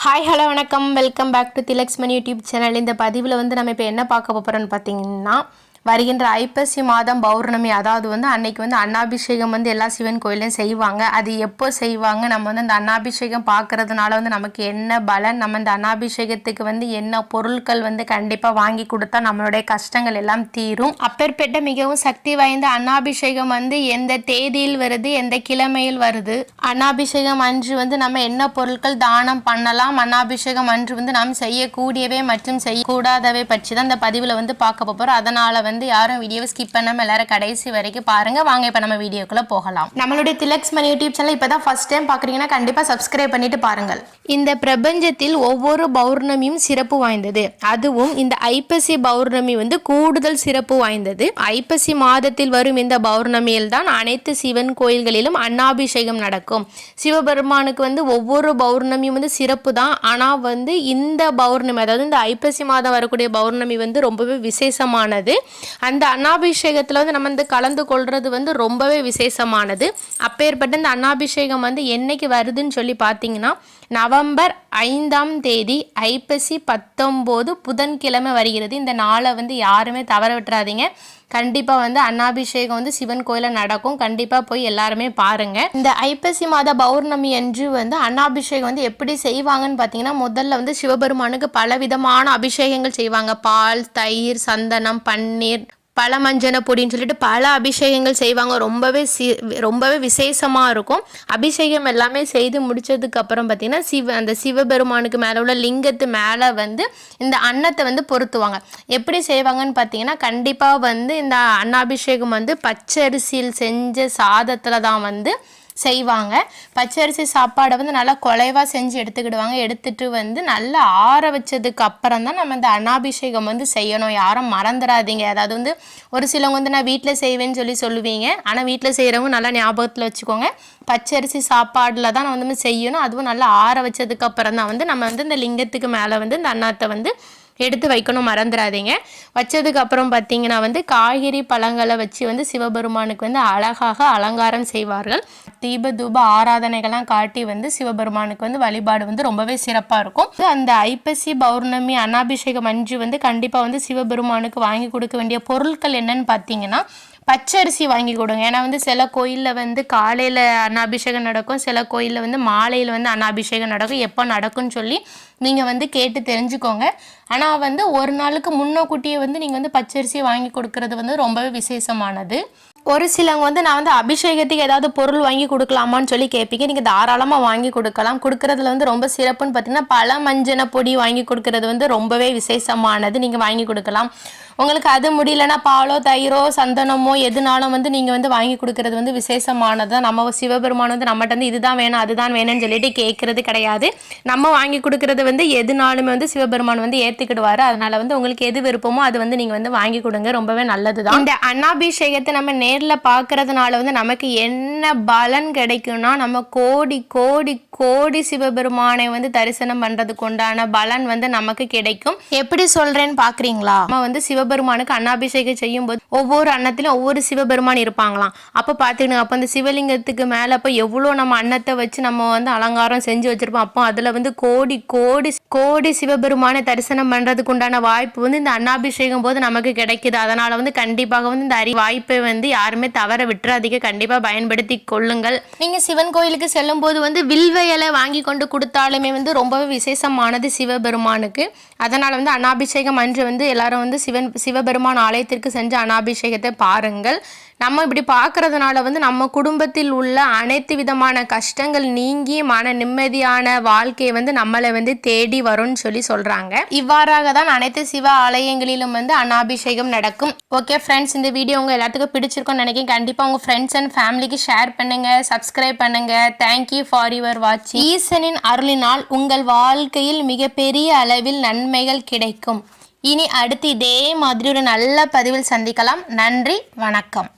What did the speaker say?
Hi hello வணக்கம் welcome back to Thilaksmani YouTube channel. இந்த பதிவில் நம்ம இப்போ என்ன பார்க்க போகிறோன்னு பார்த்தீங்கன்னா, வருகின்ற ஐப்பசி மாதம் பௌர்ணமி, அதாவது அன்னைக்கு அன்னாபிஷேகம் எல்லா சிவன் கோயிலையும் செய்வாங்க. அது எப்போ செய்வாங்க, நம்ம அந்த அன்னாபிஷேகம் பார்க்கறதுனால நமக்கு என்ன பலன், நம்ம இந்த அன்னாபிஷேகத்துக்கு என்ன பொருட்கள் கண்டிப்பாக வாங்கி கொடுத்தா நம்மளுடைய கஷ்டங்கள் எல்லாம் தீரும். அப்பேற்பட்ட மிகவும் சக்தி வாய்ந்த அன்னாபிஷேகம் எந்த தேதியில் வருது, எந்த கிழமையில் வருது, அன்னாபிஷேகம் அன்று நம்ம என்ன பொருட்கள் தானம் பண்ணலாம், அன்னாபிஷேகம் அன்று நாம் செய்யக்கூடியவை மற்றும் செய்யக்கூடாதவை பற்றி தான் இந்த பதிவில் பார்க்க போகிறோம். அதனால யாரும் வீடியோ ஸ்கிப் பண்ணாம எல்லாரும் கடைசி வரைக்கும் பாருங்க. வாங்க இப்ப நம்ம வீடியோக்குள்ள போகலாம். நம்மளுடைய திலக்ஸ்மணி யூடியூப் சேனல் இப்பதான் ஃபர்ஸ்ட் டைம் பாக்குறீங்கன்னா கண்டிப்பா சப்ஸ்கிரைப் பண்ணிட்டு பாருங்கள். இந்த பிரபஞ்சத்தில் ஒவ்வொரு பௌர்ணமியும் சிறப்பு வாய்ந்தது. அதுவும் இந்த ஐப்பசி பௌர்ணமி கூடுதல் சிறப்பு வாய்ந்தது. ஐப்பசி மாதத்தில் வரும் இந்த பௌர்ணமியில் தான் அனைத்து சிவன் கோயில்களிலும் அன்னாபிஷேகம் நடக்கும். சிவபெருமானுக்கு ஒவ்வொரு பௌர்ணமியும் சிறப்பு தான். ஆனா இந்த பௌர்ணமி, அதாவது இந்த ஐப்பசி மாதம் வரக்கூடிய பௌர்ணமி ரொம்பவே விசேஷமானது. அந்த அன்னாபிஷேகத்தில் நம்ம கலந்து கொள்வது ரொம்பவே விசேஷமானது. அப்பேற்பட்ட இந்த அன்னாபிஷேகம் என்னைக்கு வருதுன்னு சொல்லி பார்த்தீங்கன்னா, நவம்பர் 5ஆம் தேதி ஐப்பசி 19 புதன்கிழமை வருகிறது. இந்த நாளை யாருமே தவற விட்டுறாதீங்க. கண்டிப்பாக அன்னாபிஷேகம் சிவன் கோயிலில் நடக்கும். கண்டிப்பாக போய் எல்லாருமே பாருங்க. இந்த ஐப்பசி மாத பௌர்ணமி அன்று அன்னாபிஷேகம் எப்படி செய்வாங்கன்னு பார்த்தீங்கன்னா, முதல்ல சிவபெருமானுக்கு பலவிதமான அபிஷேகங்கள் செய்வாங்க. பால், தயிர், சந்தனம், பன்னீர், பழமஞ்சன பொடின்னு சொல்லிட்டு பல அபிஷேகங்கள் செய்வாங்க. ரொம்பவே விசேஷமாக இருக்கும். அபிஷேகம் எல்லாமே செய்து முடிச்சதுக்கு அப்புறம் பார்த்தீங்கன்னா, அந்த சிவபெருமானுக்கு மேலே உள்ள லிங்கத்து மேலே இந்த அன்னத்தை பொருத்துவாங்க. எப்படி செய்வாங்கன்னு பார்த்தீங்கன்னா, கண்டிப்பாக இந்த அன்னாபிஷேகம் பச்சரிசியில் செஞ்ச சாதத்தில் தான் செய்வாங்க. பச்சரிசி சாப்பாடை நல்லா குலைவாக செஞ்சு எடுத்துக்கிடுவாங்க. எடுத்துட்டு நல்லா ஆற வச்சதுக்கு அப்புறம் தான் நம்ம இந்த அன்னாபிஷேகம் செய்யணும். யாரும் மறந்துடாதீங்க. அதாவது ஒரு சிலவங்க நான் வீட்டில் செய்வேன்னு சொல்லுவீங்க. ஆனால் வீட்டில் செய்கிறவங்க நல்லா ஞாபகத்தில் வச்சுக்கோங்க. பச்சரிசி சாப்பாடில் தான் நம்ம செய்யணும். அதுவும் நல்லா ஆற வச்சதுக்கு அப்புறம் தான் நம்ம இந்த லிங்கத்துக்கு மேலே இந்த அன்னத்தை எடுத்து வைக்கணும், மறந்துடாதீங்க. வச்சதுக்கு அப்புறம் பார்த்தீங்கன்னா காய்கறி பழங்களை வச்சு சிவபெருமானுக்கு அழகாக அலங்காரம் செய்வார்கள். தீப தூப ஆராதனைகள்லாம் காட்டி சிவபெருமானுக்கு வழிபாடு ரொம்பவே சிறப்பாக இருக்கும். அந்த ஐப்பசி பௌர்ணமி அன்னாபிஷேகம் அன்று கண்டிப்பாக சிவபெருமானுக்கு வாங்கி கொடுக்க வேண்டிய பொருட்கள் என்னன்னு பார்த்தீங்கன்னா, பச்சரிசி வாங்கி கொடுங்க. ஏன்னா சில கோயிலில் காலையில் அன்னாபிஷேகம் நடக்கும், சில கோயிலில் மாலையில் அன்னாபிஷேகம் நடக்கும். எப்போ நடக்கும்னு சொல்லி நீங்கள் கேட்டு தெரிஞ்சுக்கோங்க. ஆனால் ஒரு நாளுக்கு முன்னக்கூட்டியே நீங்கள் பச்சரிசி வாங்கி கொடுக்கறது ரொம்பவே விசேஷமானது. ஒரு சிலவங்க நான் அபிஷேகத்துக்கு ஏதாவது பொருள் வாங்கி கொடுக்கலாமான்னு சொல்லி கேட்பீங்க. நீங்கள் தாராளமாக வாங்கி கொடுக்கலாம். கொடுக்கறதுல ரொம்ப சிறப்புன்னு பார்த்தீங்கன்னா, பழமஞ்சன பொடி வாங்கி கொடுக்கறது ரொம்பவே விசேஷமானது. நீங்கள் வாங்கி கொடுக்கலாம். உங்களுக்கு அது முடியலன்னா பாலோ, தயிரோ, சந்தனமோ எதுனாலும் நீங்கள் வாங்கி கொடுக்கறது விசேஷமானது தான். நம்ம சிவபெருமான் நம்மகிட்ட இதுதான் வேணும் அதுதான் வேணும்னு சொல்லிட்டு கேட்கறது கிடையாது. நம்ம வாங்கி கொடுக்கறது எதுனாலுமே சிவபெருமான் ஏற்றுக்கிடுவார். அதனால உங்களுக்கு எது விருப்பமோ அது நீங்கள் வாங்கி கொடுங்க. ரொம்பவே நல்லது தான். இந்த அன்னாபிஷேகத்தை நம்ம நேரில் பார்க்கறதுனால நமக்கு என்ன பலன் கிடைக்கும்னா, நம்ம கோடி கோடி கோடி சிவபெருமானை தரிசனம் பண்ணுறதுக்கு உண்டான பலன் நமக்கு கிடைக்கும். எப்படி சொல்கிறேன்னு பார்க்குறீங்களா? நம்ம சிவபெருமானுக்கு அன்னாபிஷேகம் செய்யும் போது ஒவ்வொரு அன்னத்திலும் ஒவ்வொரு சிவபெருமான் இருப்பாங்களாம். அப்போ பார்த்துக்கணும். அப்போ அந்த சிவலிங்கத்துக்கு மேலே அப்போ எவ்வளோ நம்ம அன்னத்தை வச்சு நம்ம அலங்காரம் செஞ்சு வச்சுருப்போம். அப்போ அதில் கோடி கோடி கோடி சிவபெருமானை தரிசனம் பண்ணுறதுக்கு உண்டான வாய்ப்பு இந்த அன்னாபிஷேகம் போது நமக்கு கிடைக்குது. அதனால் கண்டிப்பாக இந்த வாய்ப்பை யாருமே தவற விட்டுறாதீங்க. கண்டிப்பாக பயன்படுத்தி கொள்ளுங்கள். நீங்கள் சிவன் கோயிலுக்கு செல்லும் போது வில்வ இலை வாங்கி கொண்டு கொடுத்தாலுமே ரொம்பவே விசேஷமானது சிவபெருமானுக்கு. அதனால் அன்னாபிஷேகம் அன்று எல்லாரும் சிவபெருமான் ஆலயத்திற்கு சென்று அன்னாபிஷேகத்தை பாருங்கள். நம்ம இப்படி பார்க்கறதுனால நம்ம குடும்பத்தில் உள்ள அனைத்து விதமான கஷ்டங்கள் நீங்கி மன நிம்மதியான வாழ்க்கையை நம்மளை தேடி வரும்னு சொல்கிறாங்க. இவ்வாறாக தான் அனைத்து சிவ ஆலயங்களிலும் அன்னாபிஷேகம் நடக்கும். ஓகே ஃப்ரெண்ட்ஸ், இந்த வீடியோ உங்கள் எல்லாத்துக்கும் பிடிச்சிருக்கும்னு நினைக்கிறேன். கண்டிப்பாக உங்கள் ஃப்ரெண்ட்ஸ் அண்ட் ஃபேமிலிக்கு ஷேர் பண்ணுங்கள், சப்ஸ்கிரைப் பண்ணுங்கள். தேங்க்யூ ஃபார் யுவர் வாட்சிங். ஈசனின் அருளினால் உங்கள் வாழ்க்கையில் மிகப்பெரிய அளவில் நன்மைகள் கிடைக்கும். இனி அடுத்து இதே மாதிரி ஒரு நல்ல பதிவில் சந்திக்கலாம். நன்றி, வணக்கம்.